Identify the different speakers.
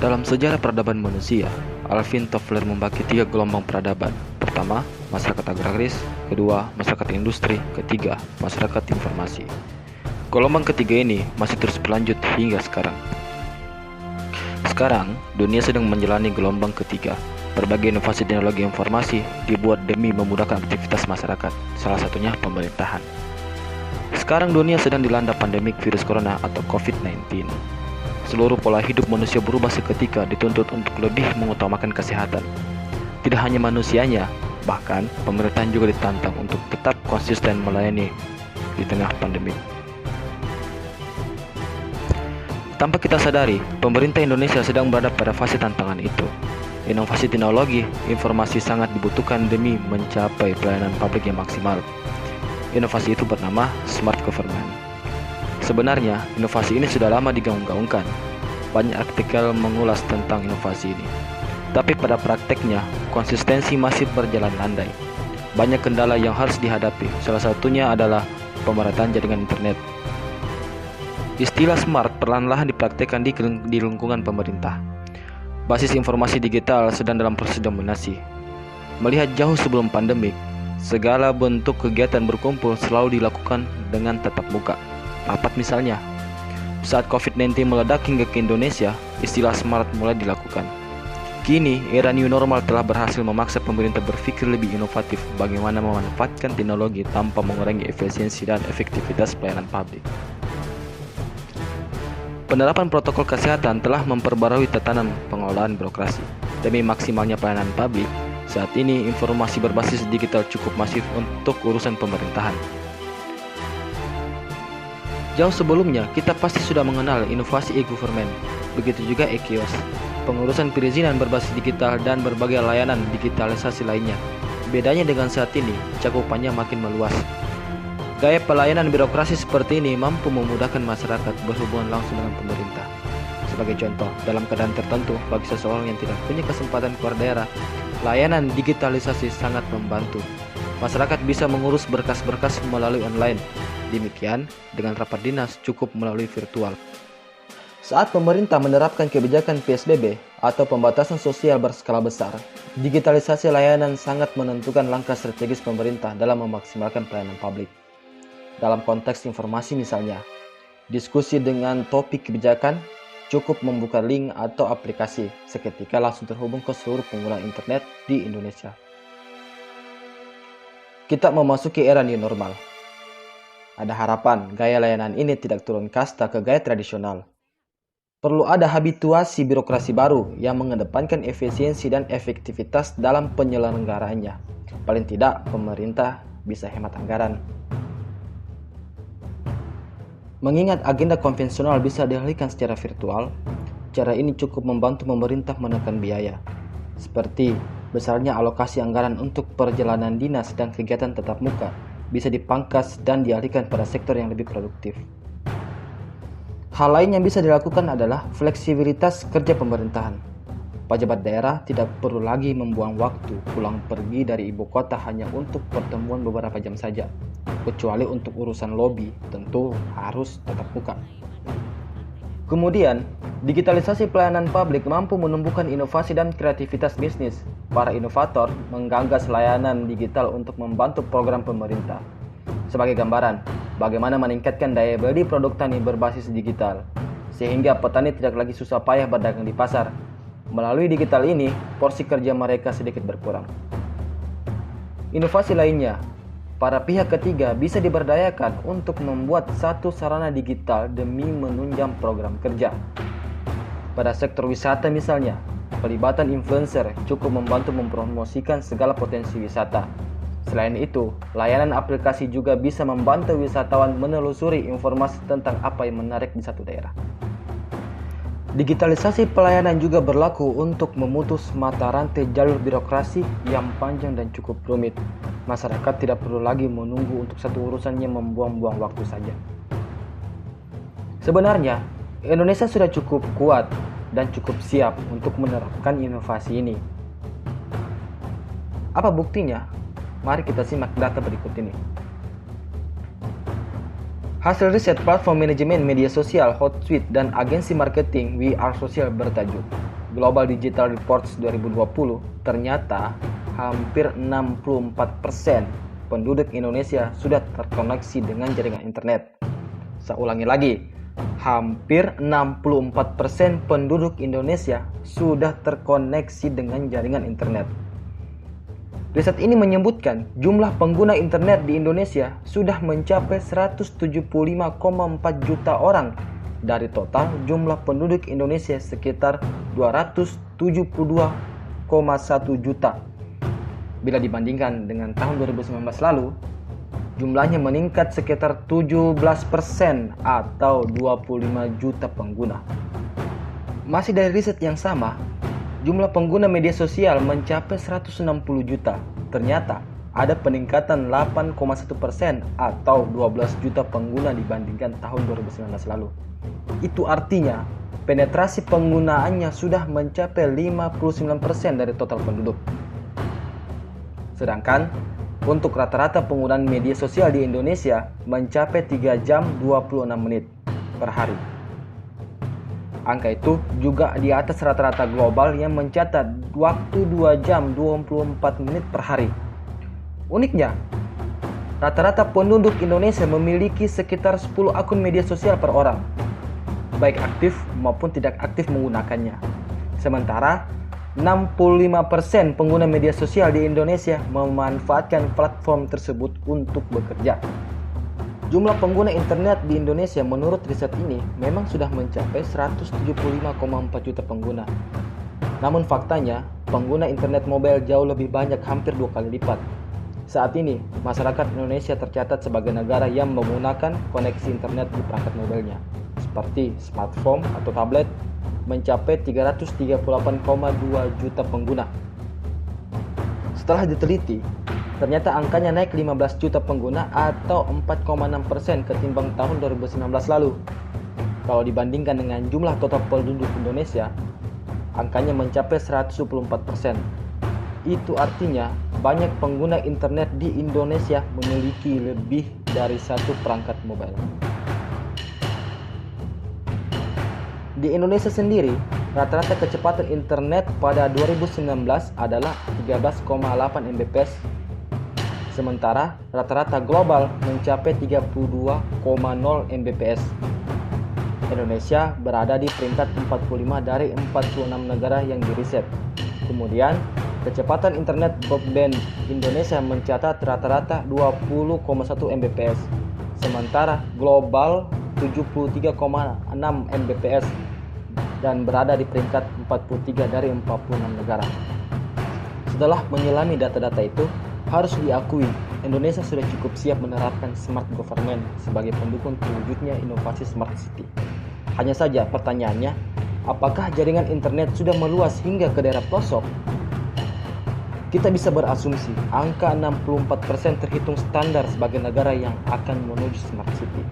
Speaker 1: Dalam sejarah peradaban manusia, Alvin Toffler membagi 3 gelombang peradaban. Pertama, masyarakat agraris. Kedua, masyarakat industri. Ketiga, masyarakat informasi. Gelombang ketiga ini masih terus berlanjut hingga sekarang. Sekarang, dunia sedang menjalani gelombang ketiga. Berbagai inovasi teknologi informasi dibuat demi memudahkan aktivitas masyarakat, salah satunya pemerintahan. Sekarang dunia sedang dilanda pandemik virus corona atau COVID-19. Seluruh pola hidup manusia berubah seketika, dituntut untuk lebih mengutamakan kesehatan. Tidak hanya manusianya, bahkan pemerintahan juga ditantang untuk tetap konsisten melayani di tengah pandemik. Tanpa kita sadari, pemerintah Indonesia sedang berada pada fase tantangan itu. Inovasi teknologi informasi sangat dibutuhkan demi mencapai pelayanan publik yang maksimal. Inovasi itu bernama Smart Government. Sebenarnya, inovasi ini sudah lama digaung-gaungkan. Banyak artikel mengulas tentang inovasi ini. Tapi pada prakteknya, konsistensi masih berjalan landai. Banyak kendala yang harus dihadapi, salah satunya adalah pemerataan jaringan internet. Istilah smart perlahan-lahan dipraktekkan di lingkungan pemerintah. Basis informasi digital sedang dalam proses dominasi. Melihat jauh sebelum pandemik, segala bentuk kegiatan berkumpul selalu dilakukan dengan tatap muka. Rapat misalnya. Saat COVID-19 meledak hingga ke Indonesia, istilah smart mulai dilakukan. Kini, era new normal telah berhasil memaksa pemerintah berpikir lebih inovatif bagaimana memanfaatkan teknologi tanpa mengurangi efisiensi dan efektivitas pelayanan publik. Penerapan protokol kesehatan telah memperbarui tatanan pengelolaan birokrasi. Demi maksimalnya pelayanan publik, saat ini informasi berbasis digital cukup masif untuk urusan pemerintahan. Jauh sebelumnya, kita pasti sudah mengenal inovasi e-government, begitu juga e-kios, pengurusan perizinan berbasis digital dan berbagai layanan digitalisasi lainnya. Bedanya dengan saat ini, cakupannya makin meluas. Gaya pelayanan birokrasi seperti ini mampu memudahkan masyarakat berhubungan langsung dengan pemerintah. Sebagai contoh, dalam keadaan tertentu, bagi seseorang yang tidak punya kesempatan keluar daerah, layanan digitalisasi sangat membantu. Masyarakat bisa mengurus berkas-berkas melalui online. Demikian, dengan rapat dinas cukup melalui virtual. Saat pemerintah menerapkan kebijakan PSBB atau pembatasan sosial berskala besar, digitalisasi layanan sangat menentukan langkah strategis pemerintah dalam memaksimalkan pelayanan publik. Dalam konteks informasi misalnya, diskusi dengan topik kebijakan cukup membuka link atau aplikasi, seketika langsung terhubung ke seluruh pengguna internet di Indonesia. Kita memasuki era new normal. Ada harapan gaya layanan ini tidak turun kasta ke gaya tradisional. Perlu ada habituasi birokrasi baru yang mengedepankan efisiensi dan efektivitas dalam penyelenggaraannya. Paling tidak, pemerintah bisa hemat anggaran. Mengingat agenda konvensional bisa dialihkan secara virtual, cara ini cukup membantu pemerintah menekan biaya, seperti besarnya alokasi anggaran untuk perjalanan dinas dan kegiatan tatap muka bisa dipangkas dan dialihkan pada sektor yang lebih produktif. Hal lain yang bisa dilakukan adalah fleksibilitas kerja pemerintahan. Pejabat daerah tidak perlu lagi membuang waktu pulang pergi dari ibu kota hanya untuk pertemuan beberapa jam saja, kecuali untuk urusan lobi, tentu harus tatap muka. Kemudian, digitalisasi pelayanan publik mampu menumbuhkan inovasi dan kreativitas bisnis. Para inovator menggagas layanan digital untuk membantu program pemerintah. Sebagai gambaran, bagaimana meningkatkan daya beli produk tani berbasis digital, sehingga petani tidak lagi susah payah berdagang di pasar. Melalui digital ini, porsi kerja mereka sedikit berkurang. Inovasi lainnya, para pihak ketiga bisa diberdayakan untuk membuat satu sarana digital demi menunjang program kerja. Pada sektor wisata misalnya, pelibatan influencer cukup membantu mempromosikan segala potensi wisata. Selain itu, layanan aplikasi juga bisa membantu wisatawan menelusuri informasi tentang apa yang menarik di satu daerah. Digitalisasi pelayanan juga berlaku untuk memutus mata rantai jalur birokrasi yang panjang dan cukup rumit. Masyarakat tidak perlu lagi menunggu untuk satu urusan yang membuang-buang waktu saja. Sebenarnya, Indonesia sudah cukup kuat dan cukup siap untuk menerapkan inovasi ini. Apa buktinya? Mari kita simak data berikut ini. Hasil riset platform manajemen media sosial Hotsuite dan agensi marketing We Are Social bertajuk Global Digital Reports 2020, ternyata hampir 64% penduduk Indonesia sudah terkoneksi dengan jaringan internet. Saya ulangi lagi, hampir 64% penduduk Indonesia sudah terkoneksi dengan jaringan internet. Riset ini menyebutkan jumlah pengguna internet di Indonesia sudah mencapai 175,4 juta orang dari total jumlah penduduk Indonesia sekitar 272,1 juta. Bila dibandingkan dengan tahun 2019 lalu, jumlahnya meningkat sekitar 17% atau 25 juta pengguna. Masih dari riset yang sama, jumlah pengguna media sosial mencapai 160 juta. Ternyata ada peningkatan 8,1% atau 12 juta pengguna dibandingkan tahun 2019 lalu. Itu artinya penetrasi penggunaannya sudah mencapai 59% dari total penduduk. Sedangkan untuk rata-rata penggunaan media sosial di Indonesia mencapai 3 jam 26 menit per hari. Angka itu juga di atas rata-rata global yang mencatat waktu 2 jam 24 menit per hari. Uniknya, rata-rata penduduk Indonesia memiliki sekitar 10 akun media sosial per orang, baik aktif maupun tidak aktif menggunakannya. Sementara 65% pengguna media sosial di Indonesia memanfaatkan platform tersebut untuk bekerja. Jumlah pengguna internet di Indonesia menurut riset ini memang sudah mencapai 175,4 juta pengguna. Namun faktanya, pengguna internet mobile jauh lebih banyak, hampir 2 kali lipat. Saat ini, masyarakat Indonesia tercatat sebagai negara yang menggunakan koneksi internet di perangkat mobilnya, seperti smartphone atau tablet, mencapai 338,2 juta pengguna. Setelah diteliti, ternyata angkanya naik 15 juta pengguna atau 4,6% ketimbang tahun 2019 lalu. Kalau dibandingkan dengan jumlah total penduduk Indonesia, angkanya mencapai 124%. Itu artinya banyak pengguna internet di Indonesia memiliki lebih dari satu perangkat mobile. Di Indonesia sendiri, rata-rata kecepatan internet pada 2019 adalah 13,8 Mbps. Sementara rata-rata global mencapai 32,0 Mbps. Indonesia berada di peringkat 45 dari 46 negara yang diriset. Kemudian, kecepatan internet broadband Indonesia mencatat rata-rata 20,1 Mbps. Sementara global 73,6 Mbps dan berada di peringkat 43 dari 46 negara. Setelah menyelami data-data itu, harus diakui Indonesia sudah cukup siap menerapkan smart government sebagai pendukung terwujudnya inovasi smart city. Hanya saja pertanyaannya, apakah jaringan internet sudah meluas hingga ke daerah pelosok? Kita bisa berasumsi angka 64% terhitung standar sebagai negara yang akan menuju smart city.